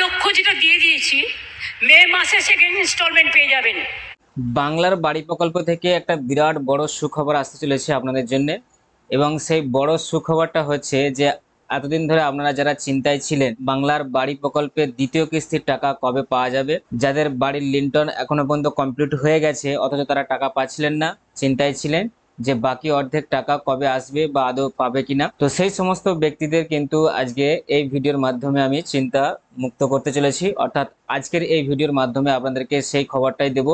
লক্ষ যেটা দিয়ে দিয়েছি, মে মাসে সেকেন্ড ইনস্টলমেন্ট পেয়ে যাবেন। বাংলার বাড়ি প্রকল্প থেকে একটা বিরাট বড় সুখবর আসতে চলেছে আপনাদের জন্য। এবং সেই বড় সুখবরটা হচ্ছে যে এতদিন ধরে আপনারা যারা চিন্তায় ছিলেন বাংলার বাড়ি প্রকল্পের দ্বিতীয় কিস্তির টাকা কবে পাওয়া যাবে, যাদের বাড়ির লিন্টন এখনো পর্যন্ত কমপ্লিট হয়ে গেছে অথচ তারা টাকা পাচ্ছিলেন না, চিন্তায় ছিলেন যে বাকি অর্ধেক টাকা কবে আসবে বা আদৌ পাবে কিনা, তো সেই সমস্ত ব্যক্তিদের কিন্তু আজকে এই ভিডিওর মাধ্যমে আমি চিন্তা মুক্ত করতে চলেছি। অর্থাৎ আজকের এই ভিডিওর মাধ্যমে আপনাদেরকে সেই খবরটাই দেব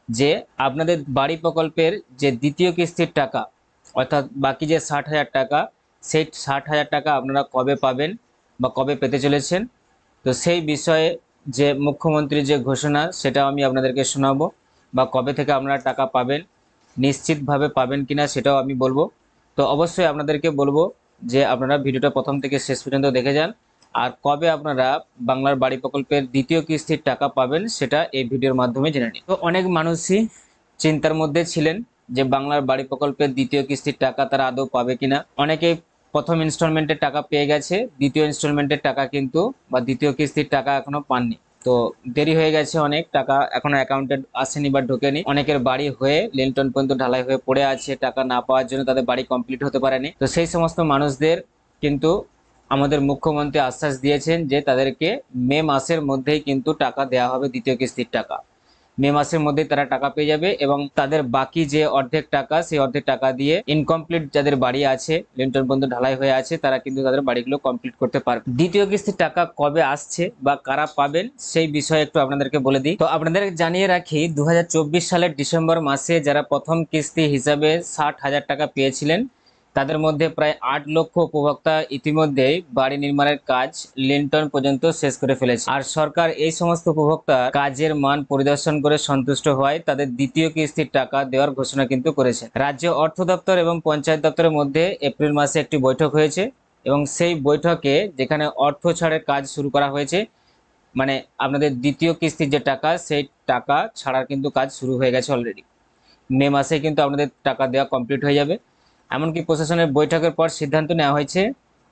যে আপনাদের বাড়ি প্রকল্পের যে দ্বিতীয় কিস্তির টাকা অর্থাৎ বাকি যে 60,000 টাকা, সেই 60,000 টাকা আপনারা কবে পাবেন বা কবে পেতে চলেছেন। তো সেই বিষয়ে যে মুখ্যমন্ত্রীর যে ঘোষণা সেটাও আমি আপনাদেরকে শোনাবো, বা কবে থেকে আপনারা টাকা পাবেন, নিশ্চিতভাবে পাবেন কিনা সেটাও আমি বলবো। তো অবশ্যই আপনাদেরকে বলবো যে আপনারা ভিডিওটা প্রথম থেকে শেষ পর্যন্ত দেখে যান, আর কবে আপনারা বাংলার বাড়ি প্রকল্পের দ্বিতীয় কিস্তির টাকা পাবেন সেটা এই ভিডিওর মাধ্যমে জেনে নিন। তো অনেক মানুষই চিন্তার মধ্যে ছিলেন যে বাংলার বাড়ি প্রকল্পের দ্বিতীয় কিস্তির টাকা তারা আদৌ পাবে কিনা। অনেকেই প্রথম ইনস্টলমেন্টের টাকা পেয়ে গেছে, দ্বিতীয় ইনস্টলমেন্টের টাকা কিন্তু বা দ্বিতীয় কিস্তির টাকা এখনো পাননি। তো দেরি হয়ে গেছে, অনেক টাকা এখনো অ্যাকাউন্টে আসেনি বা ঢোকেনি। অনেকের বাড়ি হয়ে লিন্টন পর্যন্ত ঢালাই হয়ে পড়ে আছে, টাকা না পাওয়ার জন্য তাদের বাড়ি কমপ্লিট হতে পারেনি। তো সেই সমস্ত মানুষদের কিন্তু আমাদের মুখ্যমন্ত্রী আশ্বাস দিয়েছেন যে তাদেরকে মে মাসের মধ্যেই কিন্তু টাকা দেওয়া হবে, দ্বিতীয় কিস্তির টাকা মে মাসের মধ্যেই তারা টাকা পেয়ে যাবে। এবং তাদের বাকি যে অর্ধেক টাকা, সেই অর্ধেক টাকা দিয়ে ইনকমপ্লিট যাদের বাড়ি আছে, লিন্টন পর্যন্ত ঢালাই হয়ে আছে, তারা কিন্তু তাদের বাড়িগুলো কমপ্লিট করতে পারবে। দ্বিতীয় কিস্তির টাকা কবে আসছে বা কারা পাবেন সেই বিষয়ে একটু আপনাদেরকে বলে দিই। তো আপনাদের জানিয়ে রাখি 2024 সালের ডিসেম্বর মাসে যারা প্রথম কিস্তি হিসাবে 60,000 টাকা পেয়েছিলেন তাদের মধ্যে প্রায় 8 লক্ষ উপভোক্তা ইতিমধ্যেই বাড়ি নির্মাণের কাজ লিন্টন পর্যন্ত শেষ করে ফেলেছে। আর সরকার এই সমস্ত উপভোক্তা কাজের মান পরিদর্শন করে সন্তুষ্ট হওয়ায় তাদের দ্বিতীয় কিস্তির টাকা দেওয়ার ঘোষণা কিন্তু করেছে। রাজ্য অর্থ দপ্তর এবং পঞ্চায়েত দপ্তরের মধ্যে এপ্রিল মাসে একটি বৈঠক হয়েছে এবং সেই বৈঠকে যেখানে অর্থ ছাড়ের কাজ শুরু করা হয়েছে, মানে আপনাদের দ্বিতীয় কিস্তির যে টাকা সেই টাকা ছাড়ার কিন্তু কাজ শুরু হয়ে গেছে অলরেডি। মে মাসে কিন্তু আপনাদের টাকা দেওয়া কমপ্লিট হয়ে যাবে। এমনকি প্রশাসনের বৈঠকের পর সিদ্ধান্ত নেওয়া হয়েছে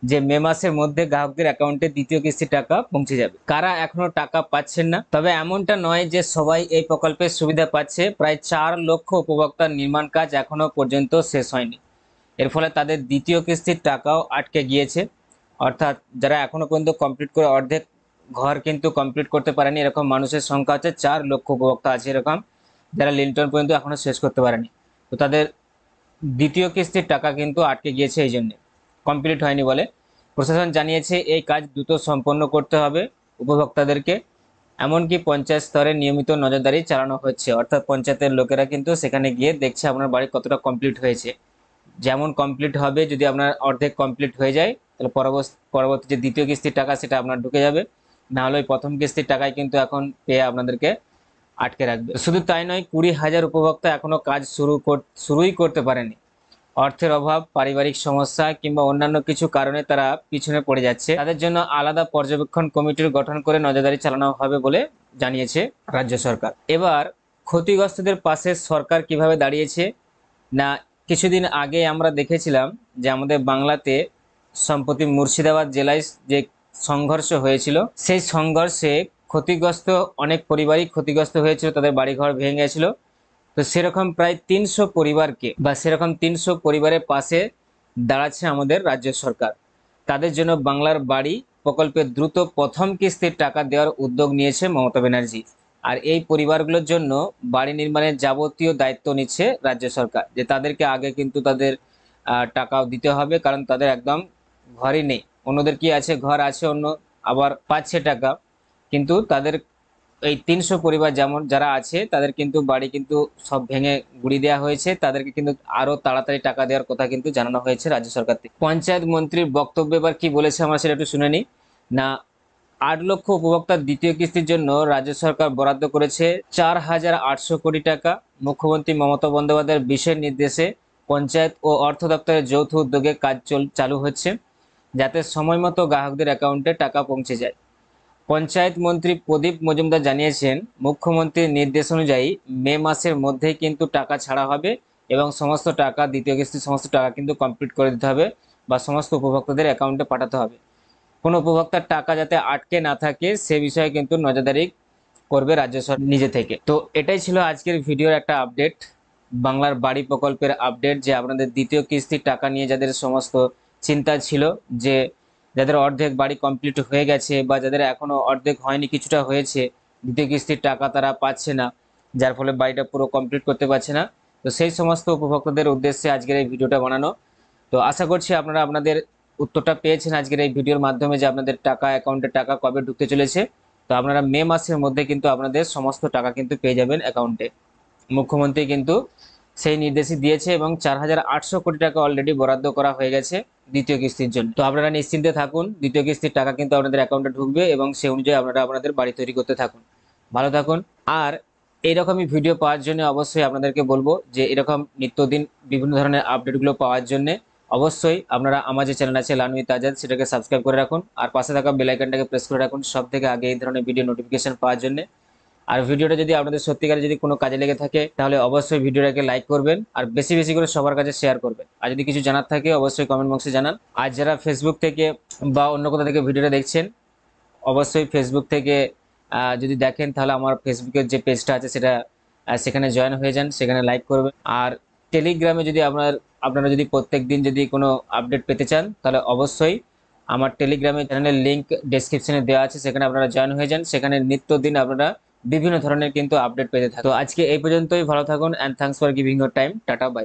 যে মে মাসের মধ্যে গ্রাহকদের অ্যাকাউন্টে দ্বিতীয় কিস্তির টাকা পৌঁছে যাবে। কারা এখনো টাকা পাচ্ছেন না, তবে এমনটা নয় যে সবাই এই প্রকল্পের সুবিধা পাচ্ছে। প্রায় 4 লক্ষ উপভোক্তার নির্মাণ কাজ এখনো পর্যন্ত শেষ হয়নি, এর ফলে তাদের দ্বিতীয় কিস্তির টাকাও আটকে গিয়েছে। অর্থাৎ যারা এখনো পর্যন্ত কমপ্লিট করে অর্ধেক ঘর কিন্তু কমপ্লিট করতে পারেনি, এরকম মানুষের সংখ্যা হচ্ছে 4 লক্ষ উপভোক্তা আছে এরকম, যারা লিন্টন পর্যন্ত এখনো শেষ করতে পারেনি। তো তাদের দ্বিতীয় কিস্তির টাকা কিন্তু আটকে গিয়েছে, এই জন্য কমপ্লিট হয়নি বলে প্রশাসন জানিয়েছে এই কাজ দ্রুত সম্পন্ন করতে হবে উপভোক্তাদেরকে। এমনকি পঞ্চায়েত স্তরে নিয়মিত নজরদারি চালানো হচ্ছে, অর্থাৎ পঞ্চায়েতের লোকেরা কিন্তু সেখানে গিয়ে দেখছে আপনার বাড়ি কতটা কমপ্লিট হয়েছে। যেমন কমপ্লিট হবে, যদি আপনার অর্ধেক কমপ্লিট হয়ে যায় তাহলে পরবর্তী যে দ্বিতীয় কিস্তির টাকা সেটা আপনার ঢুকে যাবে, না হলে ওই প্রথম কিস্তির টাকায় কিন্তু এখন পেয়ে আপনাদেরকে আটকে রাখবে। শুধু তাই নয়, 20,000 উপভোক্তা এখনো কাজ শুরুই করতে পারেনি। অর্থের অভাব, পারিবারিক সমস্যা কিংবা অন্যান্য কিছু কারণে তারা পিছনে পড়ে যাচ্ছে। তাদের জন্য আলাদা পর্যবেক্ষণ কমিটির গঠন করে নজরদারি চালানো হবে বলে জানিয়েছে রাজ্য সরকার। এবার ক্ষতিগ্রস্তদের পাশে সরকার কিভাবে দাঁড়িয়েছে না, কিছুদিন আগে আমরা দেখেছিলাম যে আমাদের বাংলাতে সম্প্রতি মুর্শিদাবাদ জেলায় যে সংঘর্ষ হয়েছিল, সেই সংঘর্ষে ক্ষতিগ্রস্ত অনেক পরিবারই ক্ষতিগ্রস্ত হয়েছিল, তাদের বাড়িঘর ভেঙে গেছিল। তো সেরকম প্রায় 300 পরিবারকে বা সেরকম 300 পরিবারের পাশে দাঁড়াচ্ছে আমাদের রাজ্য সরকার। তাদের জন্য বাংলার বাড়ি প্রকল্পের দ্রুত প্রথম কিস্তির টাকা দেওয়ার উদ্যোগ নিয়েছে মমতা ব্যানার্জি। আর এই পরিবারগুলোর জন্য বাড়ি নির্মাণের যাবতীয় দায়িত্ব নিচ্ছে রাজ্য সরকার, যে তাদেরকে আগে কিন্তু তাদের টাকাও দিতে হবে, কারণ তাদের একদম ঘরই নেই। অন্যদের কি আছে, ঘর আছে অন্য, আবার পাচ্ছে টাকা, কিন্তু তাদের এই 300 পরিবার যেমন যারা আছে তাদের কিন্তু বাড়ি কিন্তু সব ভেঙে গুড়িয়ে দেওয়া হয়েছে, তাদেরকে কিন্তু আরো তাড়াতাড়ি টাকা দেওয়ার কথা কিন্তু জানানো হয়েছে রাজ্য সরকার থেকে। পঞ্চায়েত মন্ত্রীর বক্তব্য এবার কি বলেছে আমরা সেটা একটু শুনে নিই। না, 8 লক্ষ উপভোক্তার দ্বিতীয় কিস্তির জন্য রাজ্য সরকার বরাদ্দ করেছে 4,800 কোটি টাকা। মুখ্যমন্ত্রী মমতা বন্দ্যোপাধ্যায়ের বিশেষ নির্দেশে পঞ্চায়েত ও অর্থ দপ্তরের যৌথ উদ্যোগে কাজ চালু হচ্ছে, যাতে সময় মতো গ্রাহকদের অ্যাকাউন্টে টাকা পৌঁছে যায়। পঞ্চায়েত মন্ত্রী প্রদীপ মজুমদার জানিয়েছেন, মুখ্যমন্ত্রীর নির্দেশ অনুযায়ী মে মাসের মধ্যেই কিন্তু টাকা ছাড়া হবে এবং সমস্ত টাকা, দ্বিতীয় কিস্তির সমস্ত টাকা কিন্তু কমপ্লিট করে দিতে হবে বা সমস্ত উপভোক্তাদের অ্যাকাউন্টে পাঠাতে হবে। কোনো উপভোক্তার টাকা যাতে আটকে না থাকে সে বিষয়ে কিন্তু নজরদারি করবে রাজ্য সরকার নিজে থেকে। তো এটাই ছিল আজকের ভিডিওর একটা আপডেট, বাংলার বাড়ি প্রকল্পের আপডেট, যে আপনাদের দ্বিতীয় কিস্তির টাকা নিয়ে যাদের সমস্ত চিন্তা ছিল, যে যাদের অর্ধেক বাড়ি কমপ্লিট হয়ে গেছে বা যাদের এখনো অর্ধেক হয়নি, কিছুটা হয়েছে, দ্বিতীয় কিস্তির টাকা তারা পাচ্ছে না, যার ফলে বাড়িটা পুরো কমপ্লিট করতে পারছে না। তো সেই সমস্ত উপভোক্তাদের উদ্দেশ্যে আজকের এই ভিডিওটা বানানো। তো আশা করছি আপনারা আপনাদের উত্তরটা পেয়েছেন আজকের এই ভিডিওর মাধ্যমে, যে আপনাদের টাকা অ্যাকাউন্টে টাকা কবে ঢুকতে চলেছে। তো আপনারা মে মাসের মধ্যে কিন্তু আপনাদের সমস্ত টাকা কিন্তু পেয়ে যাবেন অ্যাকাউন্টে। মুখ্যমন্ত্রী কিন্তু সেই নির্দেশই দিয়েছে এবং 4,800 কোটি টাকা অলরেডি বরাদ্দ করা হয়ে গেছে দ্বিতীয় কিস্তির জন্য। তো আপনারা নিশ্চিন্তে থাকুন, দ্বিতীয় কিস্তির টাকা কিন্তু আপনাদের অ্যাকাউন্টে ঢুকবে এবং সেই অনুযায়ী আপনারা আপনাদের বাড়ি তৈরি করতে থাকুন। ভালো থাকুন। আর এইরকমই ভিডিও পাওয়ার জন্য অবশ্যই আপনাদেরকে বলবো যে এরকম নিত্যদিন বিভিন্ন ধরনের আপডেটগুলো পাওয়ার জন্য অবশ্যই আপনারা আমার যে চ্যানেল আছে লার্ন উইথ আজাদ, সেটাকে সাবস্ক্রাইব করে রাখুন আর পাশে থাকা বেল আইকনটাকে প্রেস করে রাখুন সব থেকে আগে এই ধরনের ভিডিও নোটিফিকেশন পাওয়ার জন্য। আর ভিডিওটা যদি আপনাদের সত্যিকারে যদি কোনো কাজে লেগে থাকে তাহলে অবশ্যই ভিডিওটাকে লাইক করবেন আর বেশি বেশি করে সবার কাছে শেয়ার করবেন। আর যদি কিছু জানার থাকে অবশ্যই কমেন্ট বক্সে জানান। আর যারা ফেসবুক থেকে বা অন্য কোথাও থেকে ভিডিওটা দেখছেন, অবশ্যই ফেসবুক থেকে যদি দেখেন তাহলে আমার ফেসবুকের যে পেজটা আছে সেটা সেখানে জয়েন হয়ে যান, সেখানে লাইক করবেন। আর টেলিগ্রামে যদি আপনারা যদি প্রত্যেক দিন যদি কোনো আপডেট পেতে চান তাহলে অবশ্যই আমার টেলিগ্রামের চ্যানেলের লিঙ্ক ডেসক্রিপশনে দেওয়া আছে, সেখানে আপনারা জয়েন হয়ে যান। সেখানে নিত্যদিন আপনারা বিভিন্ন ধরনের কিন্তু আপডেট পেতে থাকেন। তো আজকে এই পর্যন্তই, ভালো থাকুন and thanks for giving your time. Tata, by.